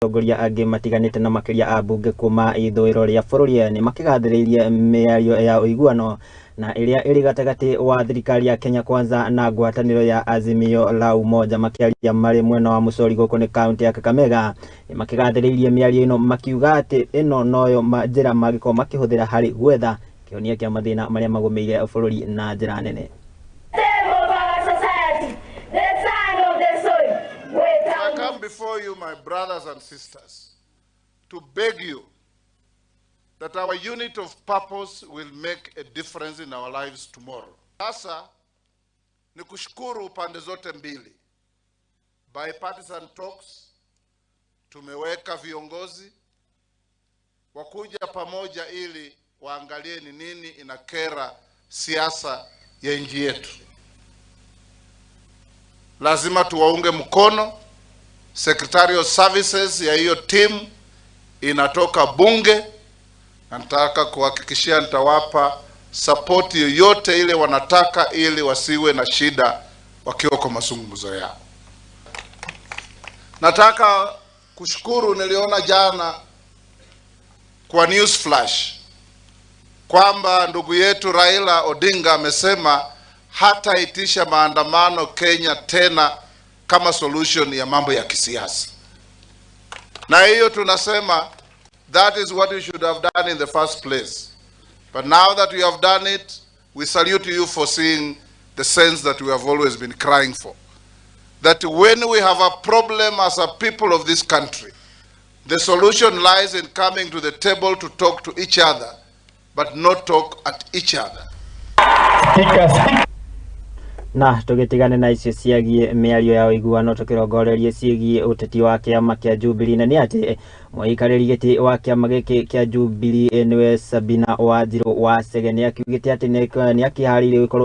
atongoria angĩ matiganĩte na makĩria a mbunge kuma ithũĩro rĩa bũrũri nĩ makĩgathĩrĩirie mĩario ya uiguano na iria ĩrĩ gatagati wa thirikari ya Kenya Kwanza na ngwatanĩro ya azimio la umoja, makĩaria marĩ mwena wa musoli gũkũ nĩ kaunti ya Kakamega. Nĩ makĩgathĩrĩirie mĩario ĩno makiuga atĩ ĩno noyo njĩra magĩkorwo makĩhũthĩra harĩ gwetha kĩhonia kĩa mathĩna marĩa magũmĩire bũrũri na njĩra nene. I come before you, my brothers and sisters, to beg you that our unit of purpose will make a difference in our lives tomorrow. Sasa ni kushukuru pande zote mbili. Bipartisan talks, tumeweka viongozi wakuja pamoja ili waangalie ni nini inakera siasa ya nchi yetu. Lazima tuwaunge mkono. Secretarial Services ya hiyo team inatoka bunge. Nataka kuhakikishia nitawapa support yoyote ile wanataka ili wasiwe na shida wakiwa kwa mazungumzo yao. Nataka kushukuru, niliona jana kwa news flash kwamba ndugu yetu Raila Odinga amesema hataitisha maandamano Kenya tena kama solution ya mambo ya kisiasa. Na hiyo tunasema that is what you should have done in the first place. But now that you have done it, we salute you for seeing the sense that we have always been crying for. That when we have a problem as a people of this country, the solution lies in coming to the table to talk to each other, but not talk at each other. Na tũgĩtigane na icio ciagiĩ mĩario ya Weiguano, tũkĩrongorerie ciĩgiĩ ũteti wa kĩama kĩa Jubilee, na nĩ atĩ mũikarĩri gĩtĩ wa kĩama gĩkĩ kĩa Jubilee nĩwe Sabina Wanjiru wa Chege nĩ akiugĩte atĩ nĩ akĩharĩirie gũkorwo